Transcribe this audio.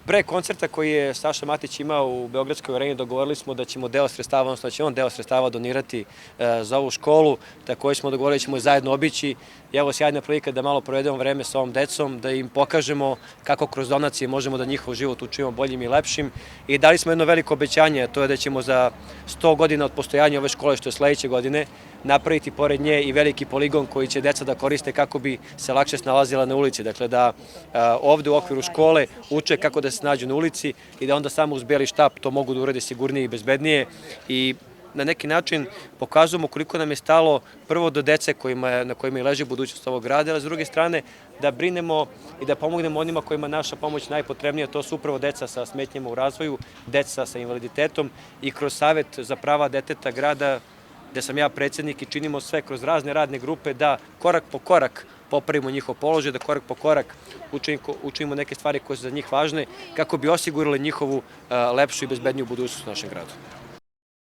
Pre koncerta koji je Saša Matić imao u Beogradskoj areni dogovorili smo da ćemo deo sredstava, odnosno da će on deo sredstava donirati za ovu školu. Takođe smo dogovorili da ćemo zajedno obići. I evo sjajna prilika da malo provedemo vreme sa ovom decom, da im pokažemo kako kroz donacije možemo da njihov život učinimo boljim i lepšim. I dali smo jedno veliko obećanje, a to je da ćemo za 100 godina od postojanja ove škole, što je sledeće godine, napraviti pored nje i veliki poligon koji će deca da koriste kako bi se lakše snalazila na ulici. Dakle, da ovde u okviru škole uče kako da se snađu na ulici i da onda samo uz beli štap to mogu da urade sigurnije i bezbednije. I na neki način pokazujemo koliko nam je stalo prvo do dece na kojima leži budućnost ovog grada, ali s druge strane da brinemo i da pomognemo onima kojima naša pomoć najpotrebnija, to su upravo deca sa smetnjama u razvoju, deca sa invaliditetom i kroz Savet za prava deteta grada, gde sam ja predsednik i činimo sve kroz razne radne grupe da korak po korak popravimo njihov položaj, da korak po korak učinimo neke stvari koje su za njih važne kako bi osigurali njihovu lepšu i bezbedniju budućnost u našem gradu.